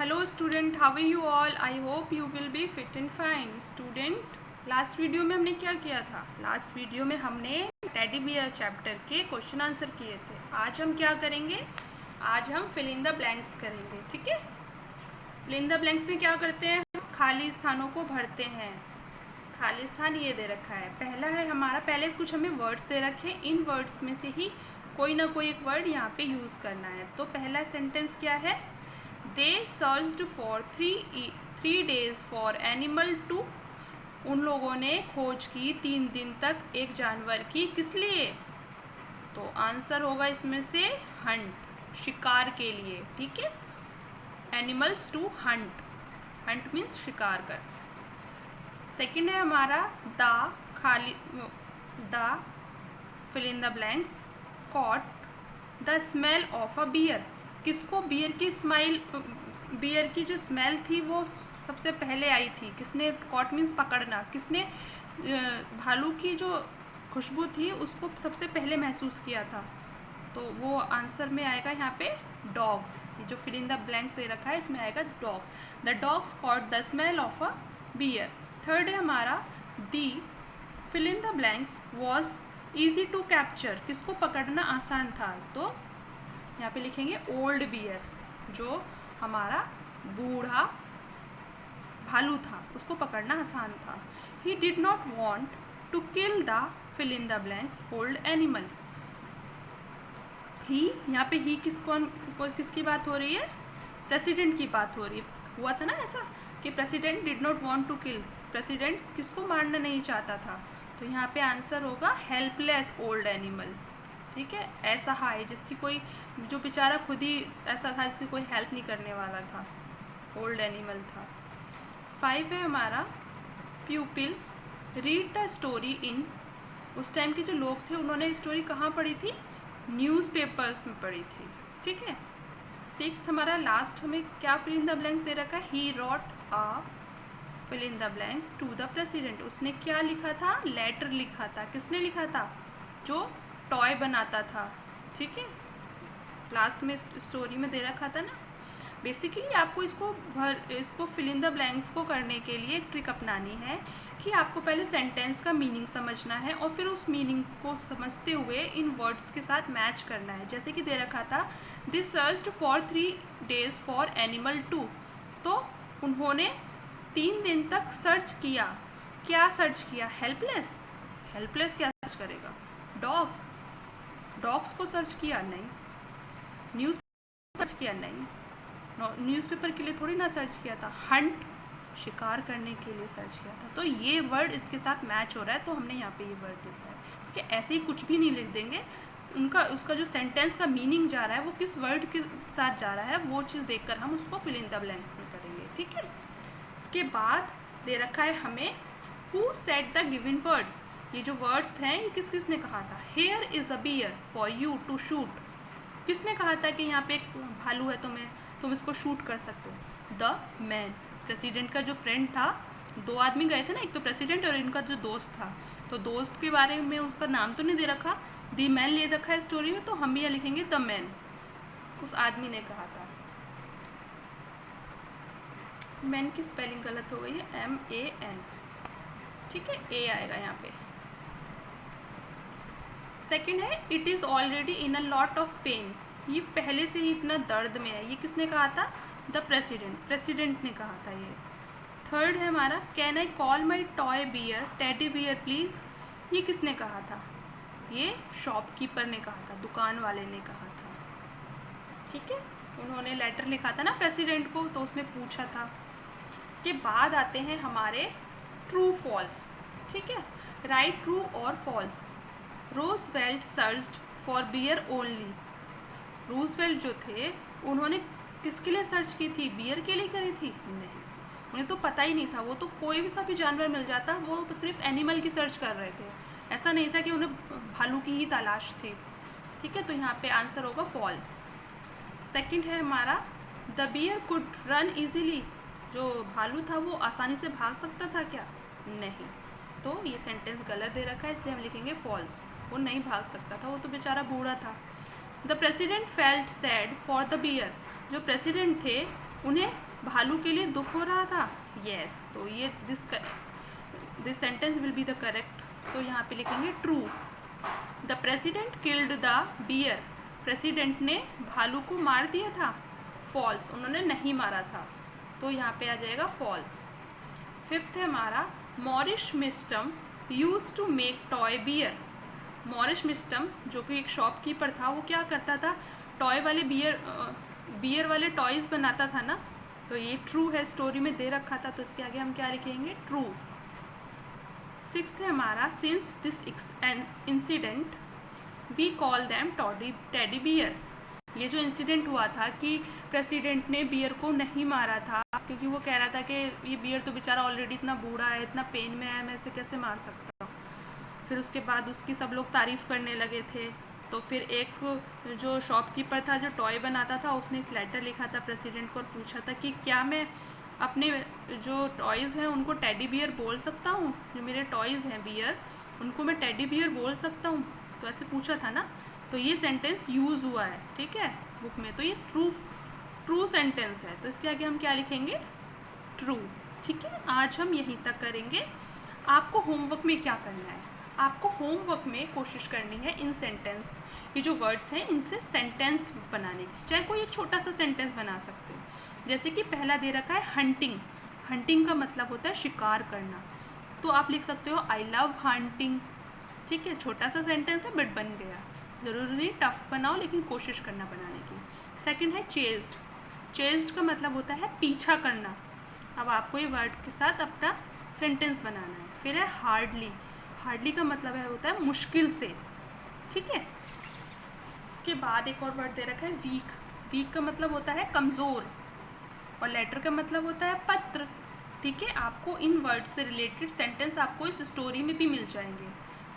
Hello student, how are you all? I hope you will be fit and fine. Student, last video में हमने क्या किया था? Last video में हमने टेडी बियर चैप्टर के क्वेश्चन आंसर किए थे। आज हम क्या करेंगे? आज हम फिल इन द ब्लैंक्स करेंगे। ठीक है, फिल इन द ब्लैंक्स में क्या करते हैं? खाली स्थानों को भरते हैं। खाली स्थान ये दे रखा है। पहला है हमारा, पहले कुछ हमें वर्ड्स दे रखे हैं, इन वर्ड्स में से ही कोई ना कोई एक वर्ड यहाँ पे यूज़ करना है। तो पहला सेंटेंस क्या है? They searched for three days for animal to. उन लोगों ने खोज की 3 दिन तक एक जानवर की। किस लिए? तो आंसर होगा इसमें से हंट, शिकार के लिए। ठीक है, animals to hunt. Hunt means शिकार कर। सेकेंड है हमारा the fill in the blanks caught the smell of a bear. किसको बियर की जो स्मेल थी वो सबसे पहले आई थी? किसने? कॉट मीन्स पकड़ना। किसने भालू की जो खुशबू थी उसको सबसे पहले महसूस किया था? तो वो आंसर में आएगा यहाँ पे डॉग्स। ये जो फिल इन द ब्लैंक्स दे रखा है इसमें आएगा dogs. The dogs caught the smell of a bear. Third है हमारा the fill in the blanks was easy to capture. किसको पकड़ना आसान था? तो यहाँ पे लिखेंगे ओल्ड बियर, जो हमारा बूढ़ा भालू था, उसको पकड़ना आसान था। He did not want to kill the fill in the blanks old animal. He, यहाँ पे ही किसकी बात हो रही है? प्रेसिडेंट की बात हो रही है। हुआ था ना ऐसा कि president did not want to kill. President किसको मारना नहीं चाहता था? तो यहाँ पे आंसर होगा हेल्पलेस ओल्ड एनिमल। ठीक है, ऐसा हाय जिसकी कोई, जो बेचारा खुद ही ऐसा था जिसकी कोई हेल्प नहीं करने वाला था, ओल्ड एनिमल था। 5 है हमारा प्यूपिल रीड द स्टोरी इन। उस टाइम के जो लोग थे उन्होंने स्टोरी कहाँ पढ़ी थी? न्यूज़पेपर्स में पढ़ी थी। ठीक है। 6 हमारा लास्ट हमें क्या फिल इन द ब्लैंक्स दे रखा है? He wrote a fill in the blanks to the president. उसने क्या लिखा था? लेटर लिखा था। किसने लिखा था? जो टॉय बनाता था। ठीक है, लास्ट में स्टोरी में दे रखा था ना। बेसिकली आपको इसको फिल इन द ब्लैंक्स को करने के लिए एक ट्रिक अपनानी है कि आपको पहले सेंटेंस का मीनिंग समझना है और फिर उस मीनिंग को समझते हुए इन वर्ड्स के साथ मैच करना है। जैसे कि दे रखा था they searched for 3 days for animal to. तो उन्होंने 3 दिन तक सर्च किया। क्या सर्च किया? हेल्पलेस। हेल्पलेस क्या सर्च करेगा? डॉग्स को सर्च किया? नहीं। न्यूज़पेपर सर्च किया? नहीं। न्यूज़पेपर के लिए थोड़ी ना सर्च किया था। हंट, शिकार करने के लिए सर्च किया था। तो ये वर्ड इसके साथ मैच हो रहा है, तो हमने यहाँ पे ये वर्ड लिखा है। ठीक है, ऐसे ही कुछ भी नहीं लिख देंगे। उसका जो सेंटेंस का मीनिंग जा रहा है वो किस वर्ड के साथ जा रहा है वो चीज़ देखकर हम उसको फिल इन द ब्लैंक्स में करेंगे। ठीक है, इसके बाद दे रखा है हमें who said the given words. ये जो वर्ड्स हैं ये किसने कहा था? Here is a bear for you to shoot. किसने कहा था कि यहाँ पे एक भालू है, तुम इसको शूट कर सकते हो? The man. प्रेसिडेंट का जो फ्रेंड था, 2 आदमी गए थे ना, एक तो प्रेसिडेंट और इनका जो दोस्त था। तो दोस्त के बारे में उसका नाम तो नहीं दे रखा, द मैन ले रखा है स्टोरी में, तो हम भी यहाँ लिखेंगे द मैन। उस आदमी ने कहा था। मैन की स्पेलिंग गलत हो गई है, MAN। ठीक है, ए आएगा यहाँ पे। सेकेंड है it is already in a lot of pain. ये पहले से ही इतना दर्द में है। ये किसने कहा था? द प्रेसिडेंट ने कहा था ये। थर्ड है हमारा can I call my toy beer teddy bear please. ये किसने कहा था? ये शॉपकीपर ने कहा था, दुकान वाले ने कहा था। ठीक है, उन्होंने लेटर लिखा था ना प्रेसिडेंट को, तो उसमें पूछा था। इसके बाद आते हैं हमारे ट्रू फॉल्स। ठीक है, राइट ट्रू और false. Roosevelt searched for bear only. Roosevelt जो थे उन्होंने किसके लिए सर्च की थी? बियर के लिए करी थी? नहीं, उन्हें तो पता ही नहीं था। वो तो कोई भी सा भी जानवर मिल जाता, वो सिर्फ एनिमल की सर्च कर रहे थे। ऐसा नहीं था कि उन्हें भालू की ही तलाश थी। ठीक है, तो यहाँ पे आंसर होगा फॉल्स। सेकंड है हमारा the bear could run easily. जो भालू था वो आसानी से भाग सकता था क्या? नहीं। तो ये सेंटेंस गलत दे रखा है, इसलिए हम लिखेंगे फॉल्स। वो नहीं भाग सकता था, वो तो बेचारा बूढ़ा था। The president felt sad for the bear. जो प्रेसिडेंट थे उन्हें भालू के लिए दुख हो रहा था, यस। तो ये this sentence will be the correct. तो यहाँ पे लिखेंगे true. The president killed the bear, president ने भालू को मार दिया था, फॉल्स, उन्होंने नहीं मारा था। तो यहाँ पे आ जाएगा फॉल्स। फिफ्थ है हमारा Morris Mistum used to make toy bear. Morris Mistum जो कि एक शॉपकीपर था, वो क्या करता था, टॉय वाले बियर वाले टॉयज़ बनाता था ना। तो ये ट्रू है, स्टोरी में दे रखा था, तो इसके आगे हम क्या लिखेंगे, ट्रू। सिक्स्थ है हमारा since this incident we call them teddy bear. ये जो इंसिडेंट हुआ था कि प्रेसिडेंट ने बियर को नहीं मारा था, क्योंकि वो कह रहा था कि ये बियर तो बेचारा ऑलरेडी इतना बूढ़ा है, इतना पेन में है, मैं इसे कैसे मार सकता हूँ। फिर उसके बाद उसकी सब लोग तारीफ़ करने लगे थे। तो फिर एक जो शॉपकीपर था, जो टॉय बनाता था, उसने एक लेटर लिखा था प्रेसिडेंट को और पूछा था कि क्या मैं अपने जो टॉयज़ हैं उनको टेडी बियर बोल सकता हूँ, जो मेरे टॉयज़ हैं बियर, उनको मैं टेडी बियर बोल सकता हूँ। तो ऐसे पूछा था ना। तो ये सेंटेंस यूज़ हुआ है, ठीक है, बुक में। तो ये ट्रू सेंटेंस है। तो इसके आगे हम क्या लिखेंगे, ट्रू। ठीक है, आज हम यहीं तक करेंगे। आपको होमवर्क में क्या करना है, आपको होमवर्क में कोशिश करनी है इन सेंटेंस, ये जो वर्ड्स हैं इनसे सेंटेंस बनाने की। चाहे कोई एक छोटा सा सेंटेंस बना सकते हो। जैसे कि पहला दे रखा है हंटिंग। हंटिंग का मतलब होता है शिकार करना। तो आप लिख सकते हो आई लव हंटिंग। ठीक है, छोटा सा सेंटेंस है बट बन गया। ज़रूरी नहीं टफ बनाओ, लेकिन कोशिश करना बनाने की। सेकंड है चेज्ड। चेज्ड का मतलब होता है पीछा करना। अब आपको ये वर्ड के साथ अपना सेंटेंस बनाना है। फिर है हार्डली। हार्डली का मतलब है होता है मुश्किल से। ठीक है, इसके बाद एक और वर्ड दे रखा है वीक। वीक का मतलब होता है कमज़ोर, और लेटर का मतलब होता है पत्र। ठीक है, आपको इन वर्ड से रिलेटेड सेंटेंस आपको इस स्टोरी में भी मिल जाएंगे।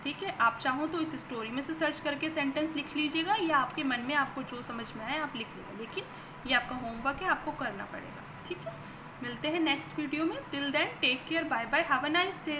ठीक है, आप चाहो तो इस स्टोरी में से सर्च करके सेंटेंस लिख लीजिएगा, या आपके मन में आपको जो समझ में आए आप लिख लीजिएगा, लेकिन ये आपका होमवर्क है, आपको करना पड़ेगा। ठीक है, मिलते हैं नेक्स्ट वीडियो में। Till then take care, bye bye, have a nice day.